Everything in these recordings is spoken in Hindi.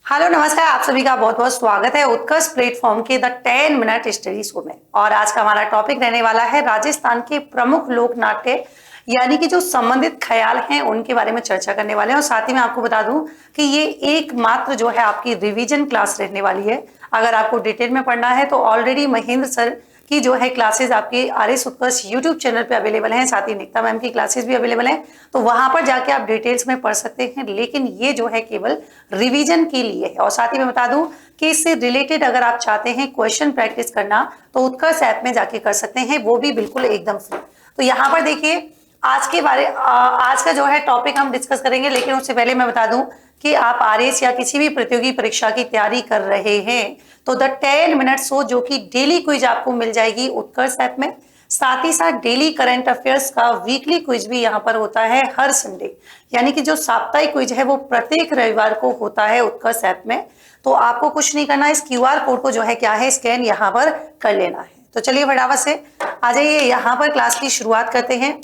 हेलो नमस्कार, आप सभी का बहुत बहुत स्वागत है उत्कर्ष प्लेटफॉर्म के द 10 मिनट स्टडी शो में। और आज का हमारा टॉपिक रहने वाला है राजस्थान के प्रमुख लोक नाट्य यानी कि जो संबंधित ख्याल हैं उनके बारे में चर्चा करने वाले हैं। और साथ ही मैं आपको बता दूं कि ये एकमात्र जो है आपकी रिवीजन क्लास रहने वाली है। अगर आपको डिटेल में पढ़ना है तो ऑलरेडी महेंद्र सर की जो है क्लासेस आपके आरएस उत्कर्ष यूट्यूब चैनल पे अवेलेबल हैं, साथ ही निकिता मैम की क्लासेस भी अवेलेबल हैं, तो वहां पर जाके आप डिटेल्स में पढ़ सकते हैं। लेकिन ये जो है केवल रिवीजन के लिए है। और साथ ही मैं बता दूं कि इससे रिलेटेड अगर आप चाहते हैं क्वेश्चन प्रैक्टिस करना तो उत्कर्ष ऐप में जाके कर सकते हैं, वो भी बिल्कुल एकदम फ्री। तो यहाँ पर देखिए आज का जो है टॉपिक हम डिस्कस करेंगे, लेकिन उससे पहले मैं बता दूं कि आप आरएस या किसी भी प्रतियोगी परीक्षा की तैयारी कर रहे हैं तो द 10 मिनट शो जो कि डेली क्विज आपको मिल जाएगी उत्कर्ष ऐप में, साथ ही साथ डेली करंट अफेयर्स का वीकली क्विज भी यहाँ पर होता है हर संडे, यानी कि जो साप्ताहिक क्विज है वो प्रत्येक रविवार को होता है उत्कर्ष ऐप में। तो आपको कुछ नहीं करना है, इस QR कोड को जो है क्या है स्कैन यहाँ पर कर लेना है। तो चलिए फटाफट से आ जाइए, यहाँ पर क्लास की शुरुआत करते हैं।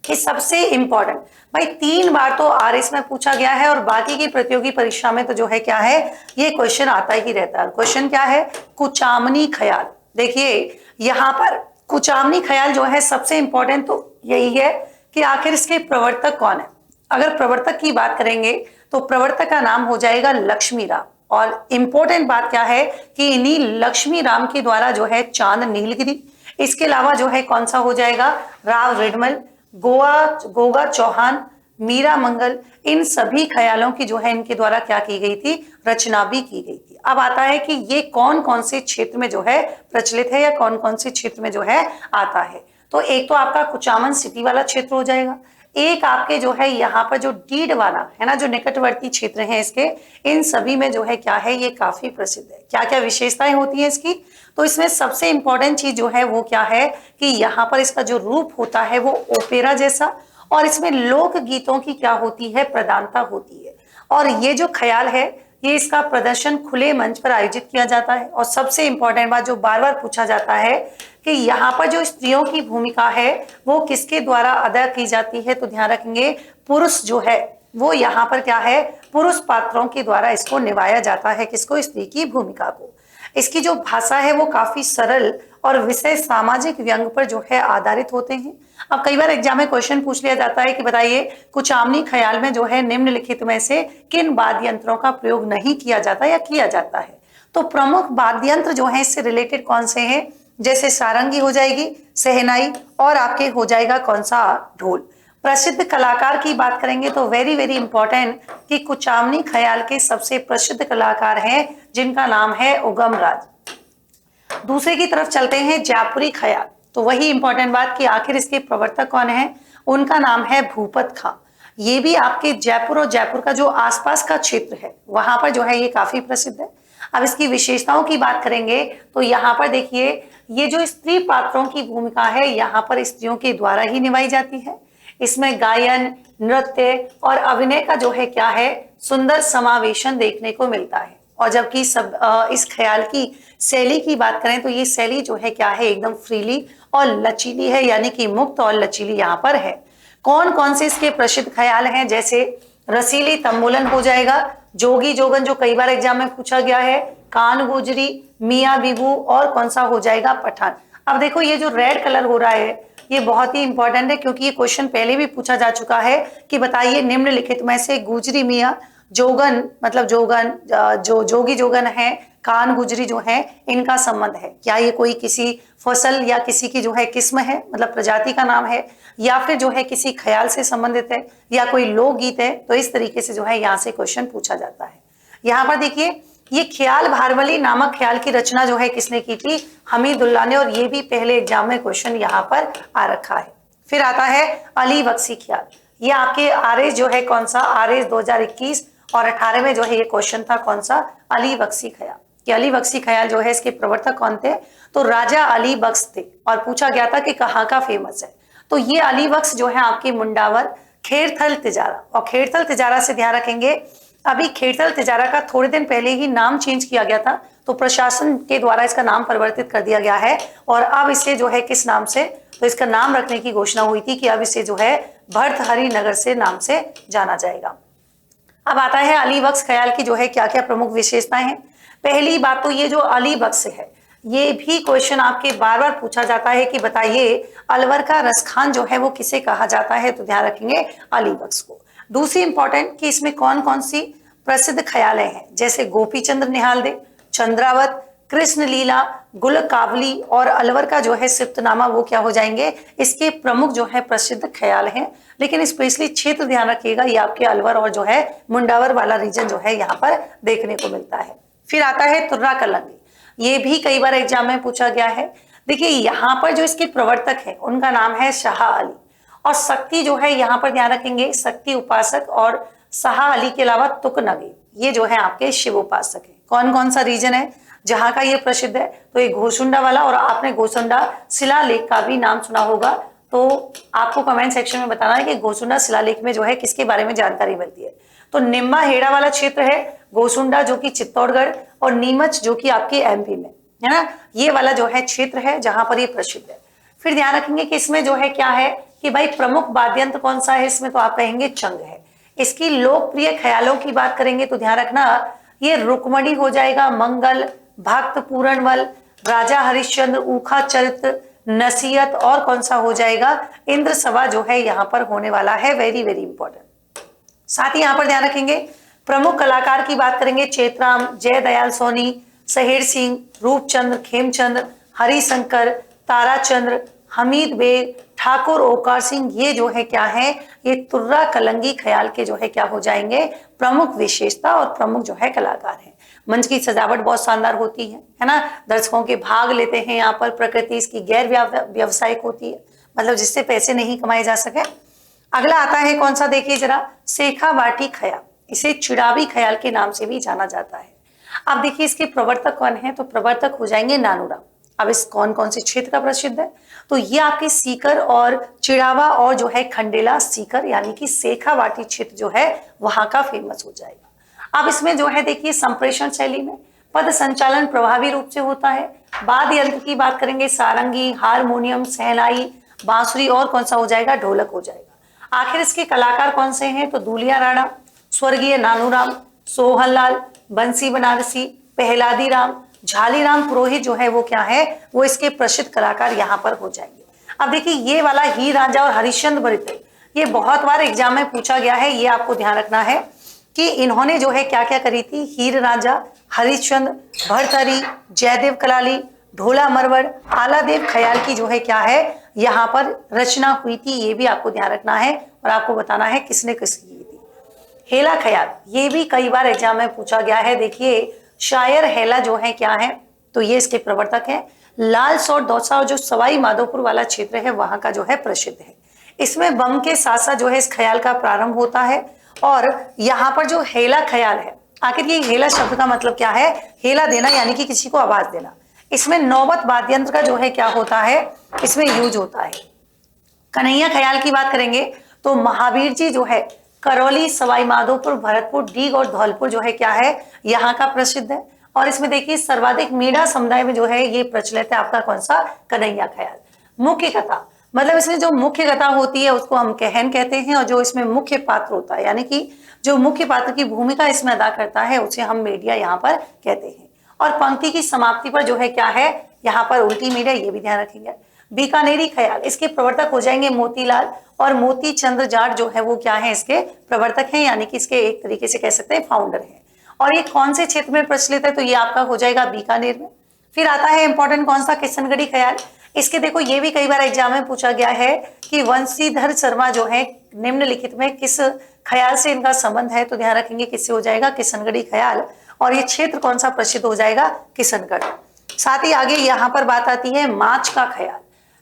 कि सबसे इंपॉर्टेंट भाई 3 बार तो आरएस में पूछा गया है और बाकी की प्रतियोगी परीक्षा में तो जो है क्या है ये क्वेश्चन आता ही रहता है। क्वेश्चन क्या है? कुचामनी ख्याल। देखिए यहाँ पर कुचामनी ख्याल जो है सबसे इंपॉर्टेंट तो यही है कि आखिर इसके प्रवर्तक कौन है। अगर प्रवर्तक की बात करेंगे तो प्रवर्तक का नाम हो जाएगा लक्ष्मी राम। और इंपॉर्टेंट बात क्या है कि इन्हीं लक्ष्मी राम के द्वारा जो है चांद नीलगिरी, इसके अलावा जो है कौन सा हो जाएगा राव रिडमल, गोगा चौहान, मीरा मंगल, इन सभी ख्यालों की जो है इनके द्वारा क्या की गई थी, रचना भी की गई थी। अब आता है कि ये कौन कौन से क्षेत्र में जो है प्रचलित है या कौन कौन से क्षेत्र में जो है आता है। तो एक तो आपका कुचामन सिटी वाला क्षेत्र हो जाएगा, एक आपके जो है यहाँ पर जो डीड वाला है ना, जो निकटवर्ती क्षेत्र हैं इसके, इन सभी में जो है क्या है ये काफी प्रसिद्ध है। क्या क्या विशेषताएं होती हैं इसकी? तो इसमें सबसे इंपॉर्टेंट चीज जो है वो क्या है कि यहाँ पर इसका जो रूप होता है वो ओपेरा जैसा, और इसमें लोक गीतों की क्या होती है, प्रधानता होती है। और ये जो ख्याल है ये इसका प्रदर्शन खुले मंच पर आयोजित किया जाता है। और सबसे इंपॉर्टेंट बात जो बार बार पूछा जाता है कि यहाँ पर जो स्त्रियों की भूमिका है वो किसके द्वारा अदा की जाती है, तो ध्यान रखेंगे पुरुष जो है वो यहाँ पर क्या है, पुरुष पात्रों के द्वारा इसको निभाया जाता है। किसको? स्त्री की भूमिका को। इसकी जो भाषा है वो काफी सरल और विषय सामाजिक व्यंग पर जो है आधारित होते हैं। अब कई बार एग्जाम में क्वेश्चन पूछ लिया जाता है कि बताइए कुचामनी ख्याल में जो है निम्नलिखित में से किन वाद्य यंत्रों का प्रयोग नहीं किया जाता या किया जाता है। तो प्रमुख वाद्य यंत्र जो है इससे रिलेटेड कौन से हैं, जैसे सारंगी हो जाएगी, शहनाई, और आपके हो जाएगा कौन सा, ढोल। प्रसिद्ध कलाकार की बात करेंगे तो वेरी वेरी इंपॉर्टेंट कि कुचामनी ख्याल के सबसे प्रसिद्ध कलाकार हैं जिनका नाम है उगम राज। दूसरे की तरफ चलते हैं जयपुरी ख्याल, तो वही इंपॉर्टेंट बात कि आखिर इसके प्रवर्तक कौन है, उनका नाम है भूपत खां। ये भी आपके जयपुर और जयपुर का जो आसपास का क्षेत्र है वहां पर जो है ये काफी प्रसिद्ध है। अब इसकी विशेषताओं की बात करेंगे तो यहाँ पर देखिए ये जो स्त्री पात्रों की भूमिका है यहाँ पर स्त्रियों के द्वारा ही निभाई जाती है। इसमें गायन, नृत्य और अभिनय का जो है क्या है, सुंदर समावेशन देखने को मिलता है। और जबकि सब इस ख्याल की शैली की बात करें तो ये शैली जो है क्या है, एकदम फ्रीली और लचीली है, यानी कि मुक्त और लचीली यहाँ पर है। कौन कौन से इसके प्रसिद्ध ख्याल हैं, जैसे रसीली तंबुलन हो जाएगा, जोगी जोगन जो कई बार एग्जाम में पूछा गया है, कान गुजरी, मियाँ बिबू, और कौन सा हो जाएगा, पठान। अब देखो ये जो रेड कलर हो रहा है ये बहुत ही इंपॉर्टेंट है, क्योंकि ये क्वेश्चन पहले भी पूछा जा चुका है कि बताइए निम्नलिखित में से गुजरी मियाँ, जोगन मतलब जोगन जो जोगी जोगन है, कान गुजरी जो है, इनका संबंध है। क्या ये कोई किसी फसल या किसी की जो है किस्म है, मतलब प्रजाति का नाम है, या फिर जो है किसी ख्याल से संबंधित है, या कोई लोकगीत है। तो इस तरीके से जो है यहाँ से क्वेश्चन पूछा जाता है। यहाँ पर देखिए ये ख्याल भारवली नामक ख्याल की रचना जो है किसने की थी, हमीदुल्लाह ने, और ये भी पहले एग्जाम में क्वेश्चन यहाँ पर आ रखा है। फिर आता है अली बख्शी ख्याल, ये आपके आरएस जो है कौन सा, आरएस 2021 और 18 में जो है ये क्वेश्चन था कौन सा, अली बख्शी ख्याल। कि अली बख्शी ख्याल जो है इसके प्रवर्तक कौन थे, तो राजा अली बख्श थे। और पूछा गया था कि कहाँ का फेमस है, तो ये अली बख्श जो है आपकी मुंडावर, खेड़थल तिजारा। और खेड़थल तिजारा से ध्यान रखेंगे अभी खेड़थल तिजारा का थोड़े दिन पहले ही नाम चेंज किया गया था, तो प्रशासन के द्वारा इसका नाम परिवर्तित कर दिया गया है। और अब इसे जो है किस नाम से, तो इसका नाम रखने की घोषणा हुई थी कि अब इसे जो है भर्तहरि नगर से नाम से जाना जाएगा। अब आता है अली बख्श ख्याल की जो है क्या क्या प्रमुख विशेषताएं हैं। पहली बात तो ये जो अली बख्श है, ये भी क्वेश्चन आपके बार बार पूछा जाता है कि बताइए अलवर का रसखान जो है वो किसे कहा जाता है, तो ध्यान रखेंगे अली बख्श को। दूसरी इंपॉर्टेंट कि इसमें कौन कौन सी प्रसिद्ध ख्यालें हैं, जैसे गोपी चंद्र निहालदे, चंद्रावत, कृष्ण लीला, गुल कावली और अलवर का जो है सिप्तनामा, वो क्या हो जाएंगे, इसके प्रमुख जो है प्रसिद्ध ख्याल हैं। लेकिन स्पेशली क्षेत्र ध्यान रखिएगा, ये आपके अलवर और जो है मुंडावर वाला रीजन जो है यहाँ पर देखने को मिलता है। फिर आता है तुर्रा कलंगी, ये भी कई बार एग्जाम में पूछा गया है। देखिए यहाँ पर जो इसके प्रवर्तक है उनका नाम है शाह अली, और शक्ति जो है यहाँ पर ध्यान रखेंगे शक्ति उपासक, और शाह अली के अलावा तुकनगी, ये जो है आपके शिव उपासक है। कौन कौन सा रीजन है जहां का ये प्रसिद्ध है, तो ये घोसुंडा वाला, और आपने घोसुंडा शिलालेख का भी नाम सुना होगा, तो आपको कमेंट सेक्शन में बताना है कि घोसुंडा शिलालेख में जो है किसके बारे में जानकारी मिलती है। तो निम्मा हेड़ा वाला क्षेत्र है घोसुंडा, जो कि चित्तौड़गढ़, और नीमच जो कि आपकी एमपी में है ना, ये वाला जो है क्षेत्र है जहां पर ये प्रसिद्ध है। फिर ध्यान रखेंगे कि इसमें जो है क्या है कि भाई प्रमुख वाद्य यंत्र कौन सा है, इसमें तो आप कहेंगे चंग है। इसकी लोकप्रिय ख्यालों की बात करेंगे तो ध्यान रखना ये रुक्मणी हो जाएगा, मंगल, भक्त पूरणवल, राजा हरिश्चंद्र, ऊखा चरित्र, नसीहत, और कौन सा हो जाएगा इंद्र सभा जो है यहाँ पर होने वाला है, वेरी वेरी इंपॉर्टेंट। साथ ही यहाँ पर ध्यान रखेंगे प्रमुख कलाकार की बात करेंगे, चेतराम, जय दयाल सोनी, शहेर सिंह, रूपचंद्र, खेमचंद्र, हरिशंकर, ताराचंद्र, हमीद बेग, ठाकुर ओकार सिंह, ये जो है क्या है, ये तुर्रा कलंगी ख्याल के जो है क्या हो जाएंगे प्रमुख विशेषता और प्रमुख जो है कलाकार हैं। मंच की सजावट बहुत शानदार होती है ना, दर्शकों के भाग लेते हैं यहाँ पर, प्रकृति इसकी गैर व्यावसायिक होती है, मतलब जिससे पैसे नहीं कमाए जा सके। अगला आता है कौन सा, देखिए जरा, शेखावाटी ख्याल, इसे चिड़ावी ख्याल के नाम से भी जाना जाता है। अब देखिए इसके प्रवर्तक कौन है, तो प्रवर्तक हो जाएंगे नानूराम। अब इस कौन कौन से क्षेत्र का प्रसिद्ध है, तो ये आपके सीकर और चिड़ावा और जो है खंडेला सीकर यानी कि शेखावाटी क्षेत्र जो है वहां का फेमस हो जाएगा। अब इसमें जो है देखिए संप्रेषण शैली में पद संचालन प्रभावी रूप से होता है। वाद्य यंत्र की बात करेंगे, सारंगी, हारमोनियम, सहनाई, बांसुरी, और कौन सा हो जाएगा, ढोलक हो जाएगा। आखिर इसके कलाकार कौन से हैं, तो दूलिया राणा, स्वर्गीय नानूराम, सोहनलाल, बंसी बनारसी, पहलादी राम, झालीराम पुरोहित जो है वो क्या है, वो इसके प्रसिद्ध कलाकार यहाँ पर हो जाएंगे। अब देखिए ये वाला हीर रांझा और हरिश्चंद्र भृत्य, ये बहुत बार एग्जाम में पूछा गया है, ये आपको ध्यान रखना है कि इन्होंने जो है क्या क्या करी थी, हीर रांझा, हरिश्चंद्र, भरथरी, जयदेव कलाली, ढोला मरवड़, आलादेव ख्याल की जो है क्या है यहाँ पर रचना हुई थी, ये भी आपको ध्यान रखना है और आपको बताना है किसने किसकी की थी। हेला ख्याल, ये भी कई बार एग्जाम में पूछा गया है। देखिए शायर हेला जो है क्या है, तो ये इसके प्रवर्तक है। लाल सौर दौसा जो सवाई माधोपुर वाला क्षेत्र है वहां का जो है प्रसिद्ध है। इसमें बम के साथ साथ जो है इस ख्याल का प्रारंभ होता है। और यहाँ पर जो हेला ख्याल है, आखिर ये हेला शब्द का मतलब क्या है, हेला देना यानी कि किसी को आवाज देना। इसमें नौबत वाद्य यंत्र का जो है क्या होता है, इसमें यूज होता है। कन्हैया ख्याल की बात करेंगे तो महावीर जी जो है करौली, सवाई माधोपुर, भरतपुर, डीग और धौलपुर जो है क्या है यहाँ का प्रसिद्ध है। और इसमें देखिए सर्वाधिक मीणा समुदाय में जो है ये प्रचलित है आपका कौन सा, कन्हैया ख्याल। मुख्य कथा, मतलब इसमें जो मुख्य कथा होती है उसको हम कहन कहते हैं, और जो इसमें मुख्य पात्र होता है यानी कि जो मुख्य पात्र की भूमिका इसमें अदा करता है उसे हम मीडिया यहाँ पर कहते हैं। और पंक्ति की समाप्ति पर जो है क्या है यहाँ पर उल्टी मीडिया, ये भी ध्यान रखेंगे। बीकानेरी ख्याल, इसके प्रवर्तक हो जाएंगे मोतीलाल, और मोती चंद्र जाट जो है वो क्या है इसके प्रवर्तक हैं, यानी कि इसके एक तरीके से कह सकते हैं फाउंडर हैं। और ये कौन से क्षेत्र में प्रचलित है, तो ये आपका हो जाएगा बीकानेर में। फिर आता है इंपॉर्टेंट कौन सा, किशनगढ़ी ख्याल। इसके देखो ये भी कई बार एग्जाम में पूछा गया है कि वंशीधर शर्मा जो है निम्नलिखित में किस ख्याल से इनका संबंध है, तो ध्यान रखेंगे किससे हो जाएगा, किशनगढ़ी ख्याल। और ये क्षेत्र कौन सा प्रसिद्ध हो जाएगा, किशनगढ़। साथ ही आगे यहाँ पर बात आती है माच का ख्याल।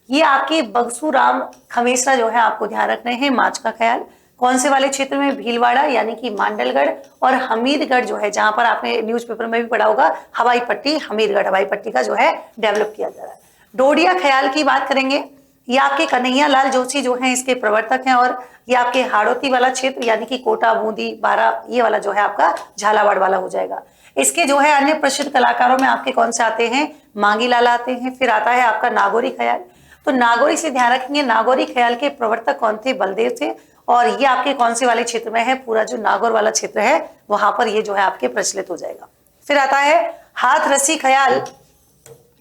ये आपके बगसू राम खमेसरा जो है आपको ध्यान रखने हैं। माच का ख्याल कौन से वाले क्षेत्र में, भीलवाड़ा यानी कि मांडलगढ़ और हमीरगढ़ जो है, जहां पर आपने न्यूज़पेपर में भी पढ़ा होगा हवाई पट्टी, हमीरगढ़ हवाई पट्टी का जो है डेवलप किया जा रहा है। डोडिया ख्याल की बात करेंगे, ये आपके कन्हैया लाल जोशी जो है इसके प्रवर्तक हैं। और ये आपके हाड़ौती वाला क्षेत्र यानी कि कोटा, बूंदी, बारा, ये वाला जो है आपका झालावाड़ वाला हो जाएगा। इसके जो है अन्य प्रसिद्ध कलाकारों में आपके कौन से आते हैं, मांगी लाल आते हैं। फिर आता है आपका नागौरी ख्याल। तो नागौरी से ध्यान रखेंगे, नागौरी ख्याल के प्रवर्तक कौन थे, बलदेव थे। और ये आपके कौन से वाले क्षेत्र में है, पूरा जो नागौर वाला क्षेत्र है वहां पर ये जो है आपके प्रचलित हो जाएगा। फिर आता है हाथ रसी ख्याल,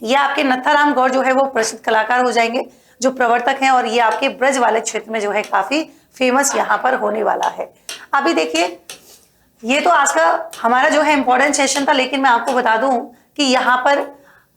ये आपके नत्थाराम गौड़ जो है वो प्रसिद्ध कलाकार हो जाएंगे जो प्रवर्तक हैं, और ये आपके ब्रज वाले क्षेत्र में जो है काफी फेमस यहाँ पर होने वाला है। अभी देखिए ये तो आज का हमारा जो है इंपॉर्टेंट सेशन था, लेकिन मैं आपको बता दूं कि यहाँ पर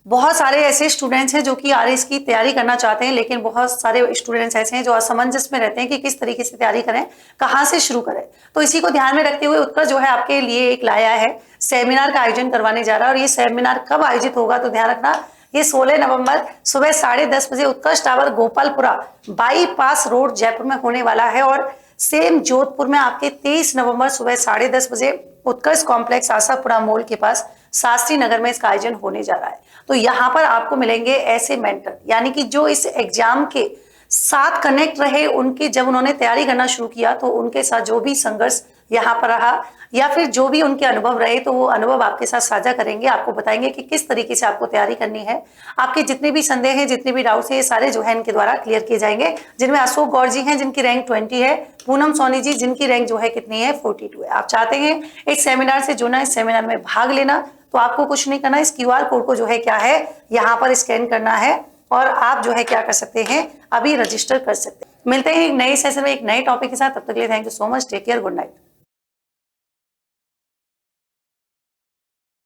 बहुत सारे ऐसे स्टूडेंट्स हैं जो कि आरएस की तैयारी करना चाहते हैं, लेकिन बहुत सारे स्टूडेंट्स ऐसे हैं जो असमंजस में रहते हैं कि किस तरीके से तैयारी करें, कहाँ से शुरू करें। तो इसी को ध्यान में रखते हुए उत्कर्ष जो है आपके लिए एक लाया है, सेमिनार का आयोजन करवाने जा रहा है। और ये सेमिनार कब आयोजित होगा तो ध्यान रखना, ये 16 नवंबर सुबह 10:30 बजे Utkarsh tower Gopalpura bypass road Jaipur में होने वाला है। और सेम जोधपुर में आपके 23 नवंबर सुबह 10:30 बजे उत्कर्ष कॉम्प्लेक्स आशापुरा मॉल के पास शास्त्री नगर में इसका आयोजन होने जा रहा है। तो यहाँ पर आपको मिलेंगे ऐसे मेंटर, यानी कि जो इस एग्जाम के साथ कनेक्ट रहे, उनके जब उन्होंने तैयारी करना शुरू किया तो उनके साथ जो भी संघर्ष यहाँ पर रहा या फिर जो भी उनके अनुभव रहे, तो वो अनुभव आपके साथ साझा करेंगे, आपको बताएंगे कि किस तरीके से आपको तैयारी करनी है। आपके जितने भी संदेह हैं, जितने भी डाउट्स हैं, ये सारे जो है इनके द्वारा क्लियर किए जाएंगे, जिनमें अशोक गौर जी हैं जिनकी रैंक 20 है, पूनम सोनी जी जिनकी रैंक जो है कितनी है 42 है। आप चाहते हैं इस सेमिनार से जुड़ना, इस सेमिनार में भाग लेना, तो आपको कुछ नहीं करना, इस क्यूआर कोड को जो है क्या है यहाँ पर स्कैन करना है और आप जो है क्या कर सकते हैं, अभी रजिस्टर कर सकते हैं। मिलते हैं एक नए सेशन में एक नए टॉपिक के साथ, तब तक के लिए thank you so much, take care, good night.